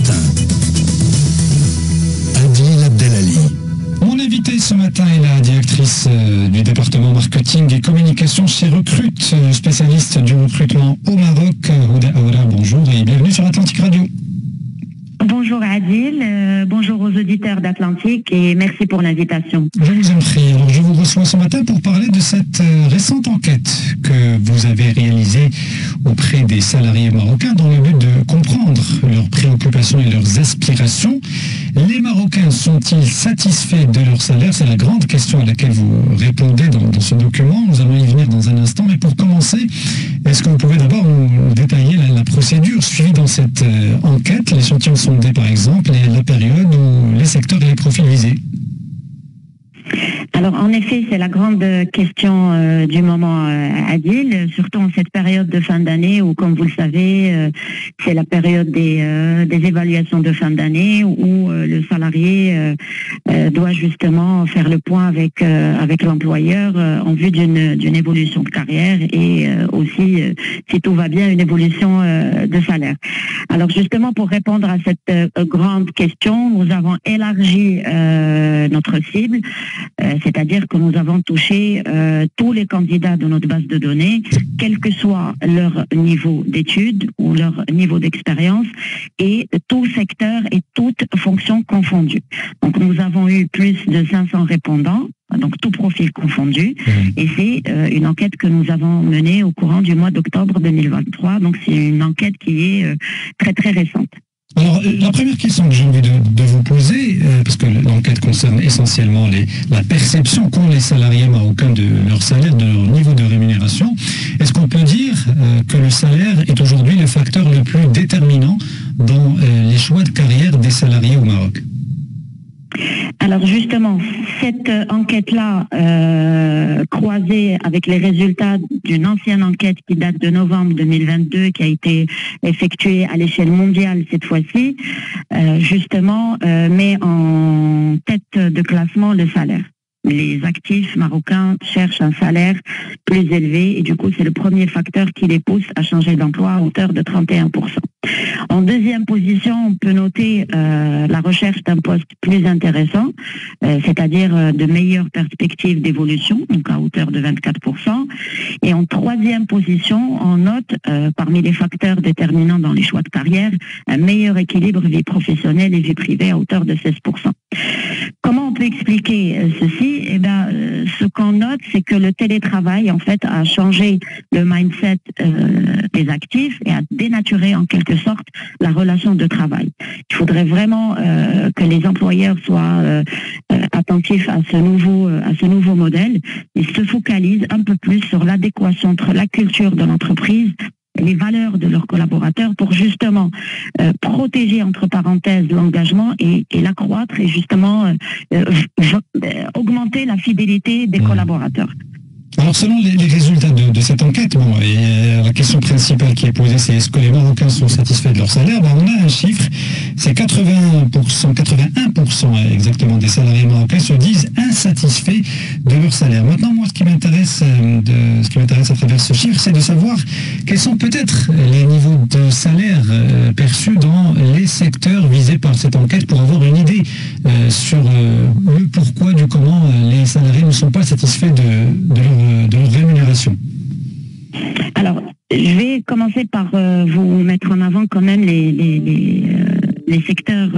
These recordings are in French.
matin. Adil Abdelali. Mon invité ce matin est la directrice du département marketing et communication chez Recrute, spécialiste du recrutement au Maroc. Houda Aoura, bonjour et bienvenue sur Atlantique Radio. Bonjour Adil, bonjour aux auditeurs d'Atlantique et merci pour l'invitation. Je vous en prie. Alors je vous reçois ce matin pour parler de cette récente enquête que vous avez réalisée auprès des salariés marocains dans le but de comprendre leurs préoccupations et leurs aspirations. Les Marocains sont-ils satisfaits de leur salaire? C'est la grande question à laquelle vous répondez dans ce document. Nous allons y venir dans un instant, mais pour commencer, est-ce que vous pouvez d'abord nous détailler la procédure suivie dans cette enquête, l'échantillon sondé par exemple, et la période où les secteurs et les profils visés? Alors en effet, c'est la grande question du moment, Adil, surtout en cette période de fin d'année où, comme vous le savez, c'est la période des évaluations de fin d'année où le salarié doit justement faire le point avec l'employeur en vue d'une évolution de carrière et aussi, si tout va bien, une évolution de salaire. Alors justement, pour répondre à cette grande question, nous avons élargi notre cible. C'est-à-dire que nous avons touché tous les candidats de notre base de données, quel que soit leur niveau d'études ou leur niveau d'expérience, et tout secteur et toute fonction confondue. Donc nous avons eu plus de 500 répondants, donc tout profil confondu, et c'est une enquête que nous avons menée au courant du mois d'octobre 2023, donc c'est une enquête qui est très très récente. Alors, la première question que j'ai envie de vous poser, parce que l'enquête concerne essentiellement la perception qu'ont les salariés marocains de leur salaire, de leur niveau de rémunération, est-ce qu'on peut dire que le salaire est aujourd'hui le facteur le plus déterminant dans les choix de carrière des salariés au Maroc? Alors justement, cette enquête-là, croisée avec les résultats d'une ancienne enquête qui date de novembre 2022, qui a été effectuée à l'échelle mondiale cette fois-ci, justement, met en tête de classement le salaire. Les actifs marocains cherchent un salaire plus élevé et du coup, c'est le premier facteur qui les pousse à changer d'emploi à hauteur de 31%. En deuxième position, on peut noter la recherche d'un poste plus intéressant, c'est-à-dire de meilleures perspectives d'évolution, donc à hauteur de 24%. Et en troisième position, on note parmi les facteurs déterminants dans les choix de carrière, un meilleur équilibre vie professionnelle et vie privée à hauteur de 16%. Comment on peut expliquer ceci? Eh bien, ce qu'on note, c'est que le télétravail, en fait, a changé le mindset des actifs et a dénaturé en quelque sorte la relation de travail. Il faudrait vraiment que les employeurs soient attentifs à ce nouveau modèle et se focalisent un peu plus sur l'adéquation entre la culture de l'entreprise, les valeurs de leurs collaborateurs pour justement protéger entre parenthèses l'engagement et l'accroître et justement augmenter la fidélité des collaborateurs. Alors selon les résultats de cette enquête, et la question principale qui est posée, c'est est-ce que les Marocains sont satisfaits de leur salaire? On a un chiffre, c'est 81% exactement des salariés marocains se disent insatisfaits de leur salaire. Maintenant, moi, ce qui m'intéresse à travers ce chiffre, c'est de savoir quels sont peut-être les niveaux de salaire perçus dans les secteurs visés par cette enquête pour avoir une idée sur le pourquoi du comment les salariés ne sont pas satisfaits de leur rémunération. Alors, je vais commencer par vous mettre en avant quand même les secteurs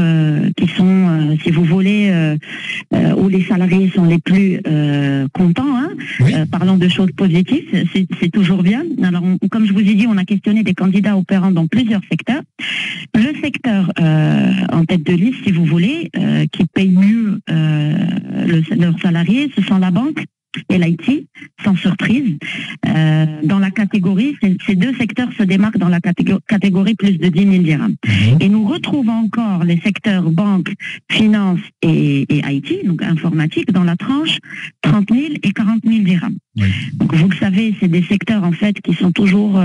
qui sont, si vous voulez, où les salariés sont les plus contents. Hein. Oui. Parlons de choses positives, c'est toujours bien. Alors, comme je vous ai dit, on a questionné des candidats opérant dans plusieurs secteurs. Le secteur en tête de liste, si vous voulez, qui paye mieux leurs salariés, ce sont la banque et l'IT, sans surprise. Dans la catégorie, ces deux secteurs se démarquent dans la catégorie plus de 10 000 dirhams. Et nous retrouvons encore les secteurs banque, finance et IT, donc informatique, dans la tranche 30 000 et 40 000 dirhams. Oui. Donc vous le savez, c'est des secteurs en fait qui sont toujours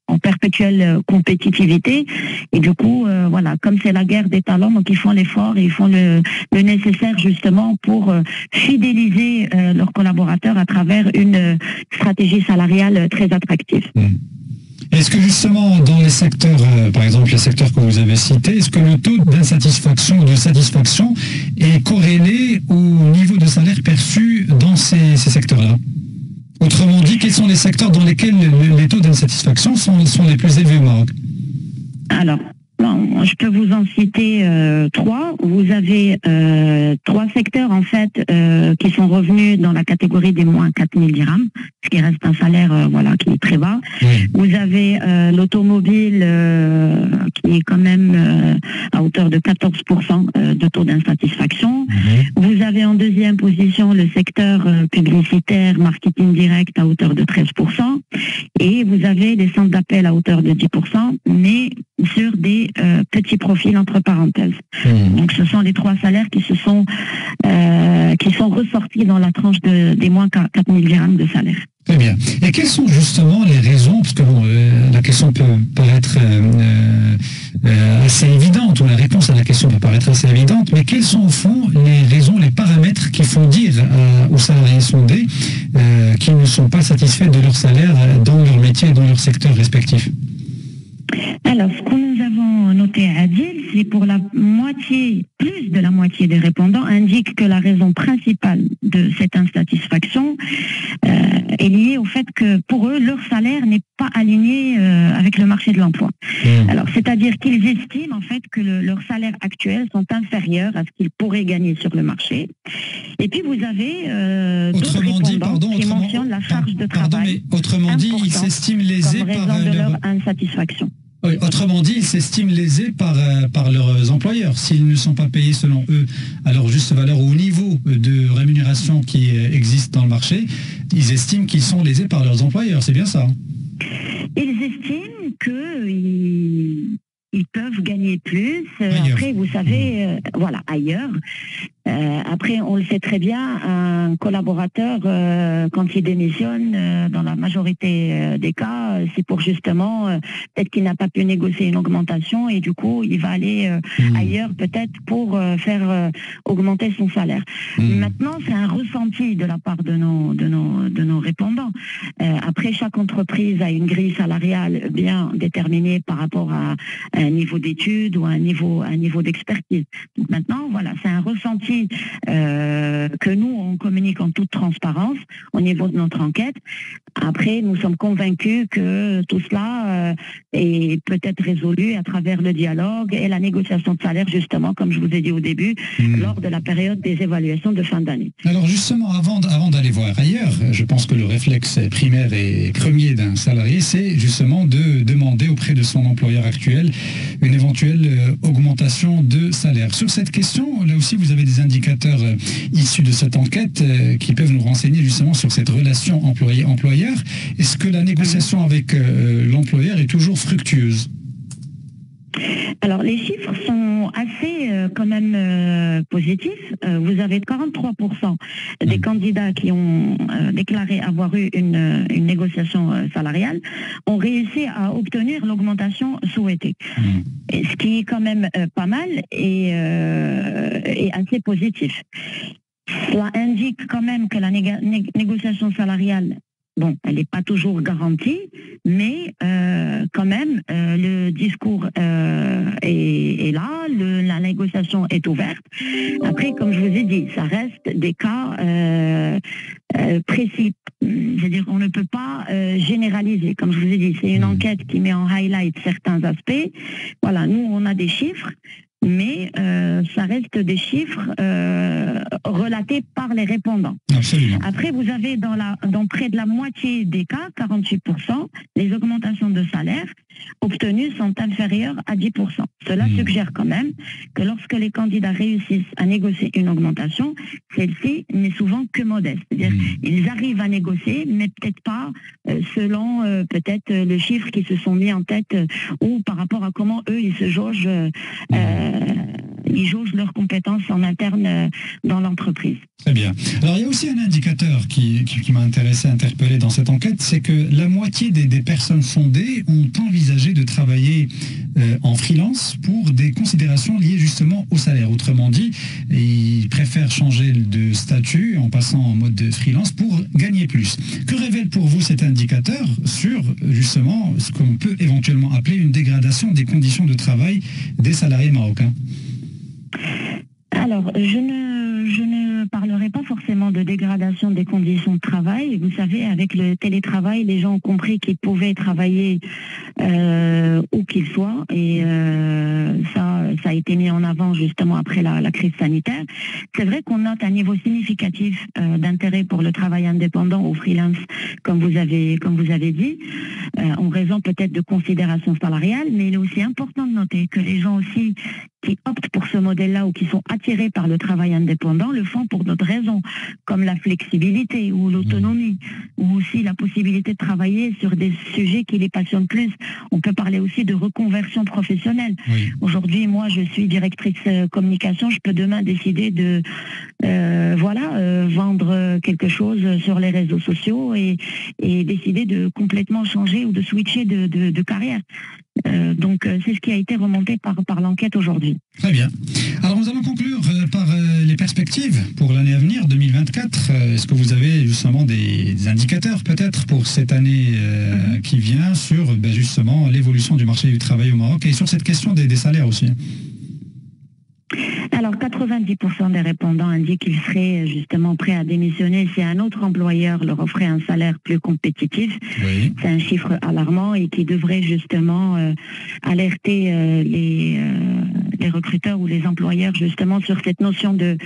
en perpétuelle compétitivité et du coup voilà, comme c'est la guerre des talents, donc ils font l'effort et ils font le nécessaire justement pour fidéliser leurs collaborateurs à travers une stratégie salariale très attractive. Est-ce que justement, dans les secteurs, par exemple les secteurs que vous avez cités, est-ce que le taux d'insatisfaction ou de satisfaction est corrélé au niveau de salaire perçu dans ces secteurs-là? Autrement dit, quels sont les secteurs dans lesquels les taux d'insatisfaction sont les plus élevés au Maroc? Alors, bon, je peux vous en citer trois. Vous avez trois secteurs en fait qui sont revenus dans la catégorie des moins 4 000 dirhams, ce qui reste un salaire voilà qui est très bas. Oui. Vous avez l'automobile qui est quand même à hauteur de 14% de taux d'insatisfaction. Vous avez en deuxième position le secteur publicitaire, marketing direct à hauteur de 13%. Et vous avez des centres d'appel à hauteur de 10%, mais sur des petits profils entre parenthèses. Donc ce sont les trois salaires qui sont ressortis dans la tranche des moins 4 000 dirhams de salaire. Très bien. Et quelles sont justement les raisons, parce que bon, la question peut paraître assez évidente, ou la réponse à la question peut paraître assez évidente, mais quelles sont au fond les raisons, les paramètres qui font dire aux salariés sondés qu'ils ne sont pas satisfaits de leur salaire dans leur métier et dans leur secteur respectif? Alors, ce que nous avons noté à Adil, c'est pour la moitié, plus de la moitié des répondants indiquent que la raison principale de cette insatisfaction est liée au fait que pour eux, leur salaire n'est pas aligné avec le marché de l'emploi. Alors, c'est-à-dire qu'ils estiment en fait que leurs salaires actuels sont inférieurs à ce qu'ils pourraient gagner sur le marché. Et puis, vous avez d'autres répondants qui mentionnent la charge de travail. Mais autrement dit, ils s'estiment lésés par leur insatisfaction. Oui, autrement dit, ils s'estiment lésés par leurs employeurs. S'ils ne sont pas payés selon eux à leur juste valeur ou au niveau de rémunération qui existe dans le marché, ils estiment qu'ils sont lésés par leurs employeurs. C'est bien ça? Ils estiment qu'ils peuvent gagner plus. Après, vous savez, voilà, ailleurs. Après, on le sait très bien, un collaborateur, quand il démissionne, dans la majorité des cas, c'est pour justement, peut-être qu'il n'a pas pu négocier une augmentation et du coup, il va aller ailleurs peut-être pour faire augmenter son salaire. Maintenant, c'est un ressenti de la part de nos répondants. Après, chaque entreprise a une grille salariale bien déterminée par rapport à un niveau d'études ou à un niveau d'expertise. Donc maintenant, voilà, c'est un ressenti que nous, on communique en toute transparence au niveau de notre enquête. Après, nous sommes convaincus que tout cela est peut-être résolu à travers le dialogue et la négociation de salaire, justement, comme je vous ai dit au début, lors de la période des évaluations de fin d'année. Alors justement, avant d'aller voir ailleurs, je pense que le réflexe primaire et premier d'un salarié, c'est justement de demander auprès de son employeur actuel une éventuelle augmentation de salaire. Sur cette question, là aussi, vous avez des indicateurs issus de cette enquête qui peuvent nous renseigner justement sur cette relation employé-employeur. Est-ce que la négociation avec l'employeur est toujours fructueuse? Alors, les chiffres sont assez quand même positifs. Vous avez 43% des candidats qui ont déclaré avoir eu une négociation salariale ont réussi à obtenir l'augmentation souhaitée. Et ce qui est quand même pas mal et assez positif. Cela indique quand même que la négociation salariale, bon, elle n'est pas toujours garantie, mais quand même, le discours est là, la négociation est ouverte. Après, comme je vous ai dit, ça reste des cas précis. C'est-à-dire qu'on ne peut pas généraliser. Comme je vous ai dit, c'est une enquête qui met en highlight certains aspects. Voilà, nous, on a des chiffres, mais ça reste des chiffres relatés par les répondants. Absolument. Après, vous avez dans près de la moitié des cas, 48%, les augmentations de salaire obtenues sont inférieures à 10%. Cela suggère quand même que lorsque les candidats réussissent à négocier une augmentation, celle-ci n'est souvent que modeste. C'est-à-dire ils arrivent à négocier, mais peut-être pas selon peut-être le chiffre qu'ils se sont mis en tête ou par rapport à comment eux ils se jaugent. Ils jaugent leurs compétences en interne dans l'entreprise. Très bien. Alors, il y a aussi un indicateur qui m'a interpellé dans cette enquête, c'est que la moitié des personnes sondées ont envisagé de travailler en freelance pour des considérations liées justement au salaire. Autrement dit, ils préfèrent changer de statut en passant en mode de freelance pour gagner plus. Que révèle pour vous cet indicateur sur justement ce qu'on peut éventuellement appeler une dégradation des conditions de travail des salariés marocains? Alors, je ne parlerai pas forcément de dégradation des conditions de travail. Vous savez, avec le télétravail, les gens ont compris qu'ils pouvaient travailler où qu'ils soient, et ça a été mis en avant justement après la crise sanitaire. C'est vrai qu'on note un niveau significatif d'intérêt pour le travail indépendant ou freelance, comme vous avez dit, en raison peut-être de considérations salariales, mais il est aussi important de noter que les gens aussi qui optent pour ce modèle-là ou qui sont attirés par le travail indépendant le font pour d'autres raisons, comme la flexibilité ou l'autonomie, ou aussi la possibilité de travailler sur des sujets qui les passionnent plus. On peut parler aussi de reconversion professionnelle. Oui. Aujourd'hui, moi, je suis directrice communication, je peux demain décider de vendre quelque chose sur les réseaux sociaux et décider de complètement changer ou de switcher de carrière. Donc c'est ce qui a été remonté par l'enquête aujourd'hui. Très bien. Alors nous allons conclure par les perspectives pour l'année à venir, 2024. Est-ce que vous avez justement des indicateurs peut-être pour cette année qui vient sur justement l'évolution du marché du travail au Maroc et sur cette question des salaires aussi? Alors 90% des répondants indiquent qu'ils seraient justement prêts à démissionner si un autre employeur leur offrait un salaire plus compétitif. Oui. C'est un chiffre alarmant et qui devrait justement alerter les recruteurs ou les employeurs justement sur cette notion de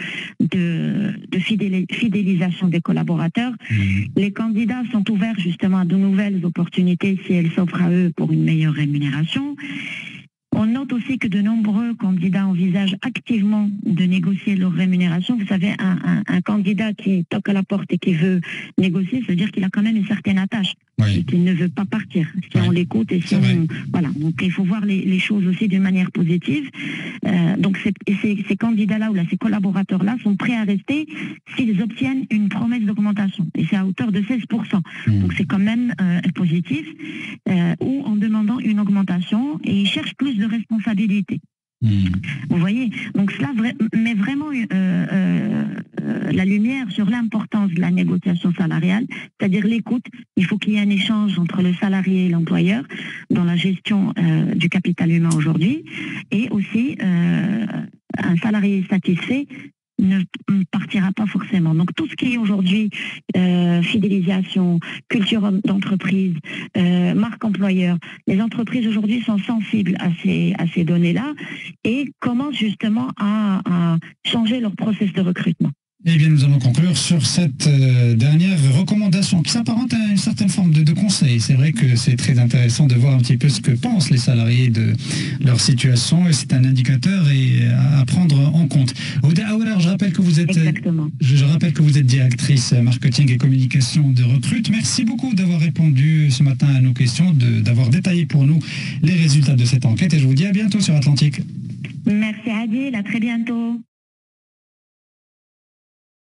fidélisation des collaborateurs. Les candidats sont ouverts justement à de nouvelles opportunités si elles s'offrent à eux pour une meilleure rémunération. On note aussi que de nombreux candidats envisagent activement de négocier leur rémunération. Vous savez, un candidat qui toque à la porte et qui veut négocier, ça veut dire qu'il a quand même une certaine attache. Oui. Et qu'il ne veut pas partir. Si on l'écoute et si on... Voilà. Donc il faut voir les choses aussi d'une manière positive. Donc ces candidats-là ou là, ces collaborateurs-là sont prêts à rester s'ils obtiennent une promesse d'augmentation. Et c'est à hauteur de 16%. Donc c'est quand même positif. Ou en demandant une augmentation et ils cherchent plus de responsabilités. Vous voyez, donc cela met vraiment la lumière sur l'importance de la négociation salariale, c'est-à-dire l'écoute. Il faut qu'il y ait un échange entre le salarié et l'employeur dans la gestion du capital humain aujourd'hui, et aussi un salarié satisfait ne partira pas forcément. Donc tout ce qui est aujourd'hui fidélisation, culture d'entreprise, marque employeur, les entreprises aujourd'hui sont sensibles à ces données-là et commencent justement à changer leur process de recrutement. Eh bien, nous allons conclure sur cette dernière recommandation qui s'apparente à une certaine forme de conseil. C'est vrai que c'est très intéressant de voir un petit peu ce que pensent les salariés de leur situation et c'est un indicateur à prendre en compte. Ouda Aoular, je rappelle que vous êtes directrice marketing et communication de Recrute. Merci beaucoup d'avoir répondu ce matin à nos questions, d'avoir détaillé pour nous les résultats de cette enquête et je vous dis à bientôt sur Atlantique. Merci Adil, à très bientôt.